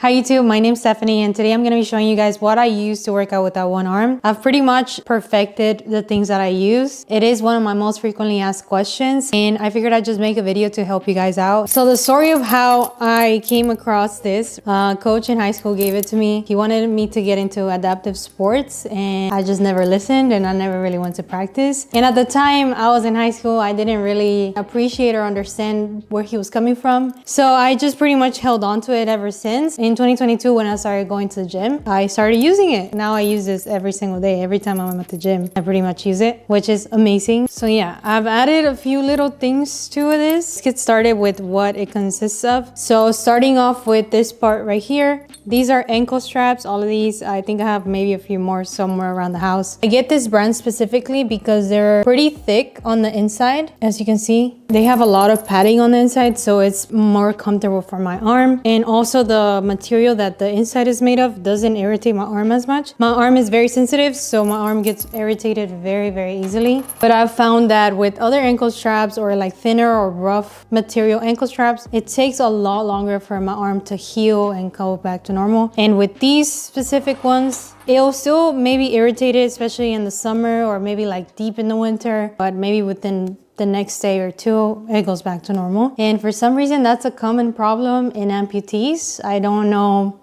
Hi YouTube, my name's Stephanie and today I'm going to be showing you guys what I use to work out with that one arm. I've pretty much perfected the things that I use. It is one of my most frequently asked questions and I figured I'd just make a video to help you guys out. So the story of how I came across this, coach in high school gave it to me. He wanted me to get into adaptive sports and I just never listened and I never really went to practice. And at the time I was in high school, I didn't really appreciate or understand where he was coming from. So I just pretty much held on to it ever since. In 2022, when I started going to the gym, I started using it. Now I use this every single day. Every time I'm at the gym, I pretty much use it, which is amazing. So yeah, I've added a few little things to this. Let's get started with what it consists of. So starting off with this part right here, these are ankle straps. All of these, I think I have maybe a few more somewhere around the house. I get this brand specifically because they're pretty thick on the inside. As you can see, they have a lot of padding on the inside, so it's more comfortable for my arm. And also the material that the inside is made of doesn't irritate my arm as much. My arm is very sensitive, so my arm gets irritated very easily. But I've found that with other ankle straps or like thinner or rough material ankle straps, it takes a lot longer for my arm to heal and go back to normal. And with these specific ones, it'll still maybe irritate it, especially in the summer or maybe like deep in the winter, but maybe within the next day or two, it goes back to normal. And for some reason, that's a common problem in amputees. I don't know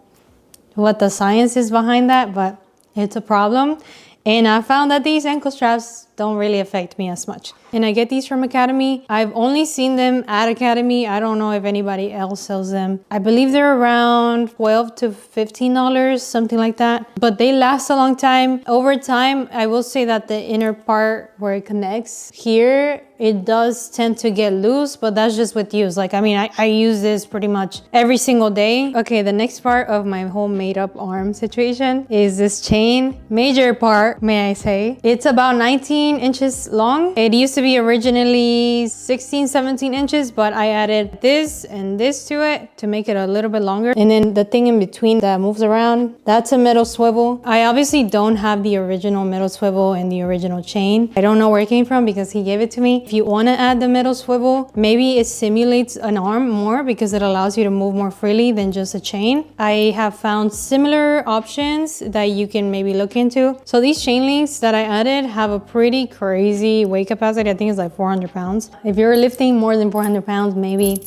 what the science is behind that, but it's a problem. And I found that these ankle straps don't really affect me as much. And I get these from Academy. I've only seen them at Academy. I don't know if anybody else sells them. I believe they're around $12 to $15, something like that. But they last a long time. Over time, I will say that the inner part where it connects here, it does tend to get loose, but that's just with use. Like, I mean, I use this pretty much every single day. Okay, the next part of my whole made up arm situation is this chain. Major part, may I say. It's about 19 inches long. It used to be originally 16, 17 inches, but I added this and this to it to make it a little bit longer. And then the thing in between that moves around, that's a metal swivel. I obviously don't have the original metal swivel and the original chain. I don't know where it came from because he gave it to me. If you want to add the metal swivel, maybe it simulates an arm more because it allows you to move more freely than just a chain. I have found similar options that you can maybe look into. So these chain links that I added have a pretty crazy weight capacity. I think it's like 400 pounds. If you're lifting more than 400 pounds, maybe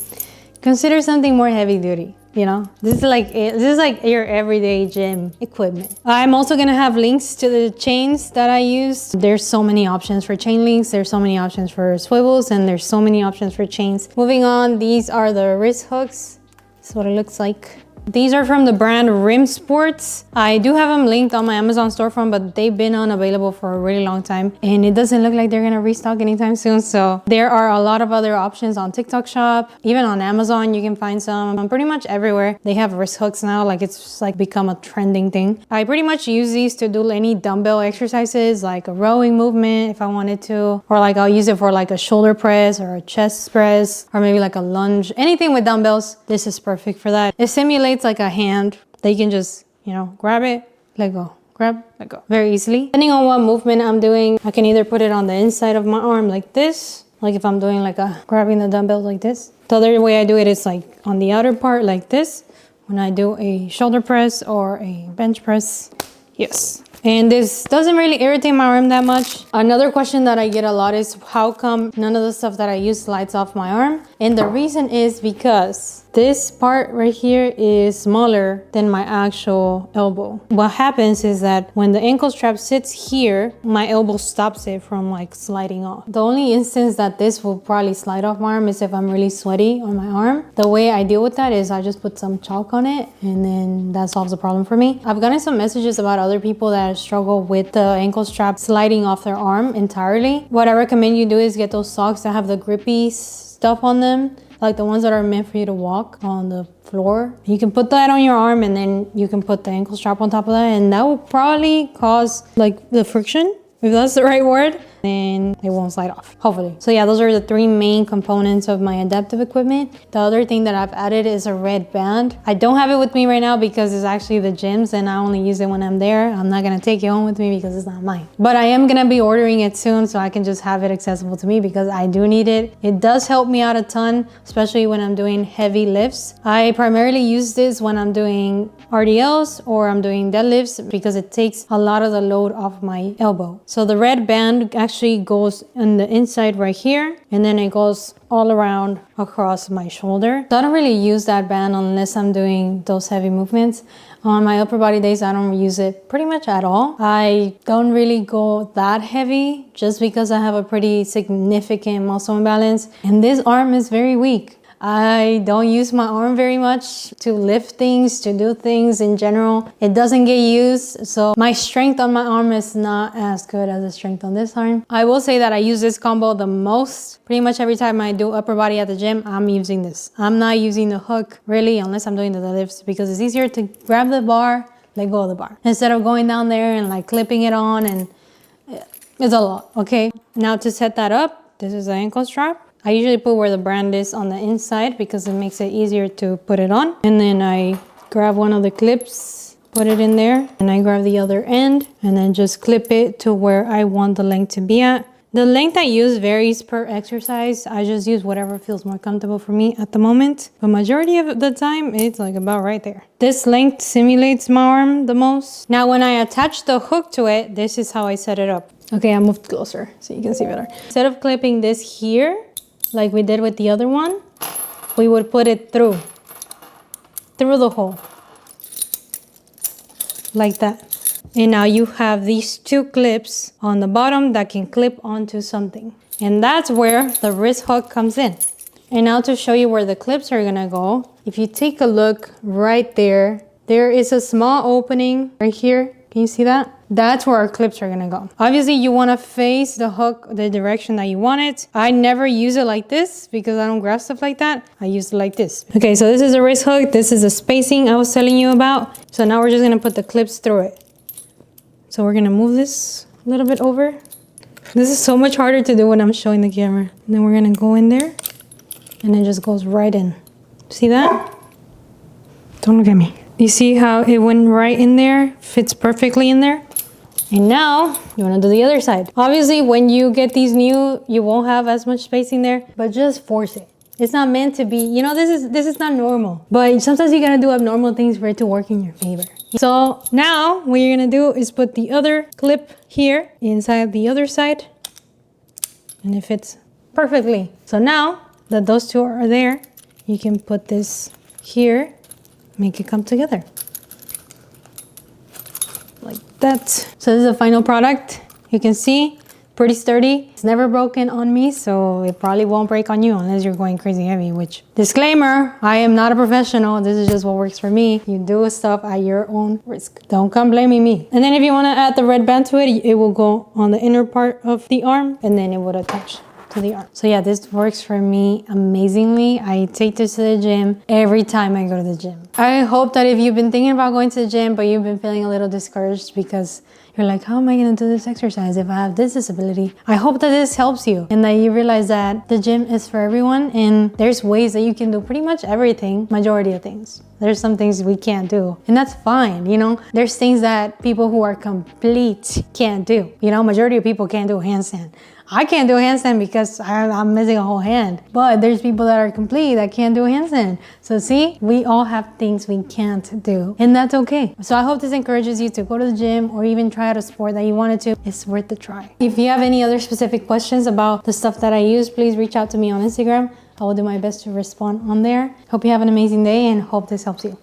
consider something more heavy duty. You know, this is like your everyday gym equipment. I'm also gonna have links to the chains that I use. There's so many options for chain links. There's so many options for swivels, and there's so many options for chains. Moving on, these are the wrist hooks. This is what it looks like. These are from the brand Rim Sports. I do have them linked on my Amazon storefront, but they've been unavailable for a really long time and it doesn't look like they're gonna restock anytime soon. So there are a lot of other options on TikTok Shop, even on Amazon you can find some. I'm pretty much everywhere. They have wrist hooks now, like it's just like become a trending thing. I pretty much use these to do any dumbbell exercises, like a rowing movement if I wanted to, or like I'll use it for like a shoulder press or a chest press, or maybe like a lunge, anything with dumbbells. This is perfect for that. It simulates like a hand. They can just, you know, grab it, let go, grab, let go, very easily. Depending on what movement I'm doing, I can either put it on the inside of my arm like this, like if I'm doing like a grabbing the dumbbell like this. The other way I do it is like on the outer part like this when I do a shoulder press or a bench press. Yes. And this doesn't really irritate my arm that much. Another question that I get a lot is how come none of the stuff that I use slides off my arm? And the reason is because this part right here is smaller than my actual elbow. What happens is that when the ankle strap sits here, my elbow stops it from like sliding off. The only instance that this will probably slide off my arm is if I'm really sweaty on my arm. The way I deal with that is I just put some chalk on it and then that solves the problem for me. I've gotten some messages about other people that struggle with the ankle strap sliding off their arm entirely. What I recommend you do is get those socks that have the grippy stuff on them, like the ones that are meant for you to walk on the floor. You can put that on your arm and then you can put the ankle strap on top of that, and that will probably cause like the friction, if that's the right word. then it won't slide off, hopefully. So yeah, those are the 3 main components of my adaptive equipment. The other thing that I've added is a red band. I don't have it with me right now because it's actually the gym's and I only use it when I'm there. I'm not gonna take it home with me because it's not mine. But I am gonna be ordering it soon so I can just have it accessible to me because I do need it. It does help me out a ton, especially when I'm doing heavy lifts. I primarily use this when I'm doing RDLs or I'm doing deadlifts because it takes a lot of the load off my elbow. So the red band actually goes on the inside right here, and then it goes all around across my shoulder. So I don't really use that band unless I'm doing those heavy movements. On my upper body days, I don't use it pretty much at all. I don't really go that heavy just because I have a pretty significant muscle imbalance, and this arm is very weak. I don't use my arm very much to lift things, to do things in general. It doesn't get used, so my strength on my arm is not as good as the strength on this arm. I will say that I use this combo the most. Pretty much every time I do upper body at the gym, I'm using this. I'm not using the hook really unless I'm doing the deadlifts because it's easier to grab the bar, let go of the bar, instead of going down there and like clipping it on, and it's a lot, okay? Now to set that up, this is the ankle strap. I usually put where the brand is on the inside because it makes it easier to put it on. And then I grab one of the clips, put it in there, and I grab the other end and then just clip it to where I want the length to be at. The length I use varies per exercise. I just use whatever feels more comfortable for me at the moment. But majority of the time, it's like about right there. This length simulates my arm the most. Now, when I attach the hook to it, this is how I set it up. Okay, I moved closer so you can see better. Instead of clipping this here, like we did with the other one, we would put it through the hole, like that. And now you have these 2 clips on the bottom that can clip onto something. And that's where the wrist hook comes in. And now to show you where the clips are gonna go, if you take a look right there, there is a small opening right here. Can you see that? That's where our clips are gonna go. Obviously, you wanna face the hook the direction that you want it. I never use it like this because I don't grab stuff like that. I use it like this. Okay, so this is a wrist hook. This is the spacing I was telling you about. So now we're just gonna put the clips through it. So we're gonna move this a little bit over. This is so much harder to do when I'm showing the camera. And then we're gonna go in there and it just goes right in. See that? Don't look at me. You see how it went right in there? Fits perfectly in there. And now you want to do the other side. Obviously, when you get these new, you won't have as much spacing there, but just force it. It's not meant to be, you know, this is not normal, but sometimes you gotta do abnormal things for it to work in your favor. So now what you're gonna do is put the other clip here inside the other side, and it fits perfectly. So now that those 2 are there, you can put this here, make it come together like that. So this is the final product. You can see pretty sturdy. It's never broken on me, so it probably won't break on you unless you're going crazy heavy, which, disclaimer, I am not a professional. This is just what works for me. You do stuff at your own risk. Don't come blaming me. And then if you want to add the red band to it, it will go on the inner part of the arm and then it would attach to the arm. So yeah, this works for me amazingly. I take this to the gym every time I go to the gym. I hope that if you've been thinking about going to the gym, but you've been feeling a little discouraged because you're like, how am I gonna do this exercise if I have this disability? I hope that this helps you and that you realize that the gym is for everyone and there's ways that you can do pretty much everything, majority of things. There's some things we can't do and that's fine, you know? There's things that people who are complete can't do. You know, majority of people can't do a handstand. I can't do a handstand because I'm missing a whole hand. But there's people that are complete that can't do a handstand. So see, we all have things we can't do, and that's okay. So I hope this encourages you to go to the gym or even try out a sport that you wanted to. It's worth the try. If you have any other specific questions about the stuff that I use, please reach out to me on Instagram. I will do my best to respond on there. Hope you have an amazing day and hope this helps you.